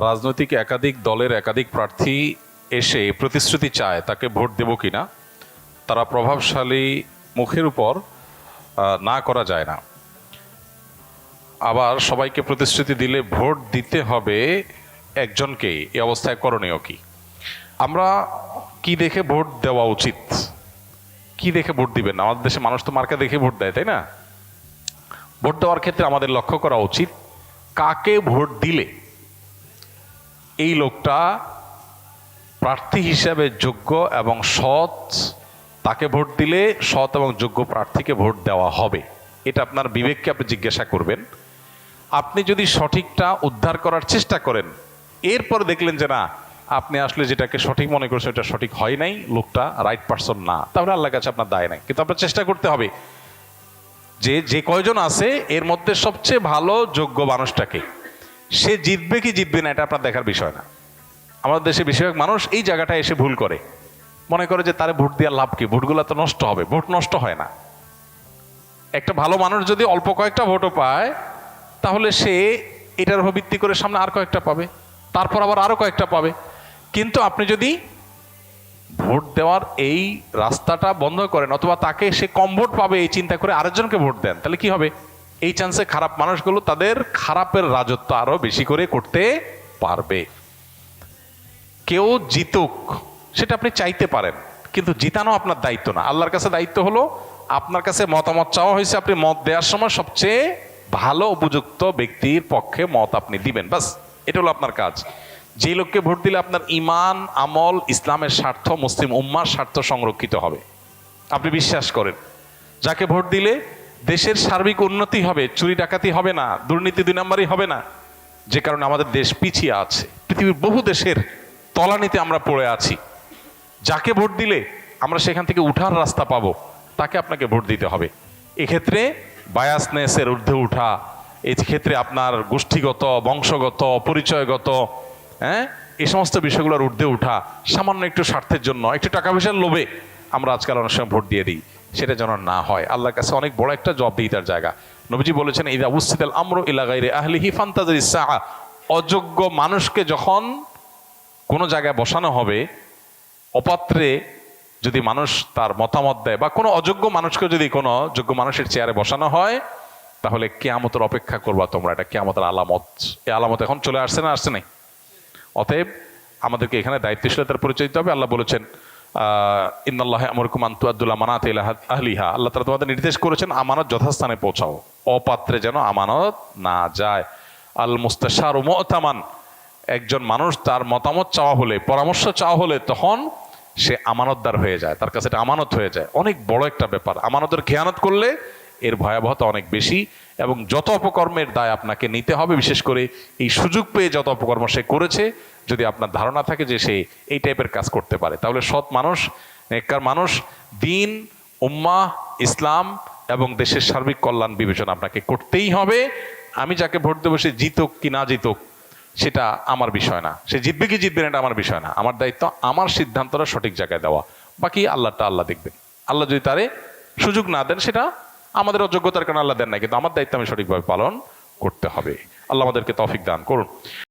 রাজনৈতিক একাধিক দলের একাধিক প্রার্থী এসে প্রতিশ্রুতি চায় তাকে ভোট দেব কিনা, তারা প্রভাবশালী মুখের উপর না করা যায় না। আবার সবাইকে প্রতিশ্রুতি দিলে ভোট দিতে হবে একজনকেই। এই অবস্থায় করণীয় কি? আমরা কি দেখে ভোট দেওয়া উচিত, কি দেখে ভোট দিবেন? আমাদের দেশে মানুষ তো মার্কা দেখে ভোট দেয়, তাই না? ভোট দেওয়ার ক্ষেত্রে আমাদের লক্ষ্য করা উচিত কাকে ভোট দিলে এই লোকটা প্রার্থী হিসাবে যোগ্য এবং সৎ, তাকে ভোট দিলে সৎ এবং যোগ্য প্রার্থীকে ভোট দেওয়া হবে। এটা আপনার বিবেককে আপনি জিজ্ঞাসা করবেন। আপনি যদি সঠিকটা উদ্ধার করার চেষ্টা করেন, এরপর দেখলেন যে না, আপনি আসলে যেটাকে সঠিক মনে করছেন এটা সঠিক হয় নাই, লোকটা রাইট পারসন না, তাহলে আল্লাহর কাছে আপনার দায় নাই। কিন্তু আপনার চেষ্টা করতে হবে যে কয়জন আছে এর মধ্যে সবচেয়ে ভালো যোগ্য মানুষটাকে, সে জিতবে কি জিতবে না এটা আপনার দেখার বিষয় না। আমাদের দেশে বেশিরভাগ মানুষ এই জায়গাটা এসে ভুল করে, মনে করে যে তারে ভোট দেওয়ার লাভ কি, ভোটগুলো তো নষ্ট হবে। ভোট নষ্ট হয় না। একটা ভালো মানুষ যদি অল্প কয়েকটা ভোটও পায়, তাহলে সে এটার উপর ভিত্তি করে সামনে আর কয়েকটা পাবে, তারপর আবার আরো কয়েকটা পাবে। কিন্তু আপনি যদি ভোট দেওয়ার এই রাস্তাটা বন্ধ করেন, অথবা তাকে সে কম ভোট পাবে এই চিন্তা করে আরেকজনকে ভোট দেন, তাহলে কি হবে? এই চান্সে খারাপ মানুষগুলো তাদের খারাপের রাজত্ব আরো বেশি করে করতে পারবে। কেউ জিতুক সেটা আপনি চাইতে পারেন, কিন্তু জিতানো আপনার দায়িত্ব না। আল্লাহর কাছে দায়িত্ব হলো, আপনার কাছে মতামত চাওয়া হয়েছে, আপনি মত দেওয়ার সময় সবচেয়ে ভালো উপযুক্ত ব্যক্তির পক্ষে মত আপনি দিবেন, বাস। এটা হলো আপনার কাজ। যে লোককে ভোট দিলে আপনার ইমান, আমল, ইসলামের স্বার্থ, মুসলিম উম্মার স্বার্থ সংরক্ষিত হবে, আপনি বিশ্বাস করেন। যাকে ভোট দিলে দেশের সার্বিক উন্নতি হবে, চুরি ডাকাতি হবে না, দুর্নীতি 2 নম্বরই হবে না, যে কারণে আমাদের দেশ পিছিয়ে আছে। পৃথিবীর বহু দেশের তলানিতে আমরা পড়ে আছি। যাকে ভোট দিলে আমরা সেখান থেকে উঠার রাস্তা পাবো, তাকে আপনাকে ভোট দিতে হবে। এক্ষেত্রে বায়াসনেসের ঊর্ধ্বে উঠা, এই ক্ষেত্রে আপনার গোষ্ঠীগত, বংশগত, পরিচয়গত, এই সমস্ত বিষয়গুলোর ঊর্ধ্বে উঠা, সামান্য একটু স্বার্থের জন্য, একটু টাকা পয়সার লোভে আমরা আজকাল অনেক সময় ভোট দিয়ে দিই, সেটা যেন না হয়। আল্লাহর কাছে অনেক বড় একটা জবাবদিহিতার জায়গা। নবীজি বলেছেন, ইযা উসসিদাল আমরু ইলা গায়রি আহলিহি ফান্তাজিরিস সাআ। অযোগ্য মানুষকে যখন কোনো জায়গায় বসানো হবে, অপাত্রে যদি মানুষ তার মতামত দেয়, বা কোনো অযোগ্য মানুষকে যদি কোনো যোগ্য মানুষের চেয়ারে বসানো হয়, তাহলে কিয়ামতের অপেক্ষা করবা তোমরা। এটা কিয়ামতের আলামত। এই আলামত এখন চলে আসছে না আসছে নাই? অতএব আমাদেরকে এখানে দায়িত্বশীলতার পরিচয় দিতে হবে। আল্লাহ বলেছেন, ইন্নাল্লাহা ইয়ামুরুকুম আন তুআদ্দুল আমানাতি ইলা আহলিহা। আল্লাহ তাআলা তোমাদের নির্দেশ করেছেন আমানত যথাস্থানে পৌঁছাও, অপাত্রে যেন আমানত না যায়। আল মুস্তাশারু মু'তামান। একজন মানুষ তার মতামত চাওয়া হলে, পরামর্শ চাওয়া হলে, তখন সে আমানতদার হয়ে যায়, তার কাছে এটা আমানত হয়ে যায়। অনেক বড় একটা ব্যাপার। আমানতের খেয়ানত করলে এর ভয়াবহতা অনেক বেশি, এবং যত অপকর্মের দায় আপনাকে নিতে হবে, বিশেষ করে এই সুযোগ পেয়ে যত অপকর্ম সে করেছে, যদি আপনার ধারণা থাকে যে সে এই টাইপের কাজ করতে পারে, তাহলে সৎ মানুষ, নেককার মানুষ, দিন, উম্মাহ, ইসলাম এবং দেশের সার্বিক কল্যাণ বিবেচনা আপনাকে করতেই হবে। আমি যাকে ভোট দেবো সে জিতুক কি না জিতুক সেটা আমার বিষয় না, সে জিতবে কি জিতবে না এটা আমার বিষয় না। আমার দায়িত্ব আমার সিদ্ধান্তটা সঠিক জায়গায় দেওয়া, বাকি আল্লাহটা আল্লাহ দেখবেন। আল্লাহ যদি তারে সুযোগ না দেন, সেটা আমাদের অযোগ্যতার কারণে আল্লাহ দেন না, কিন্তু আমার দায়িত্ব আমি সঠিকভাবে পালন করতে হবে। আল্লাহ আমাদেরকে তৌফিক দান করুন।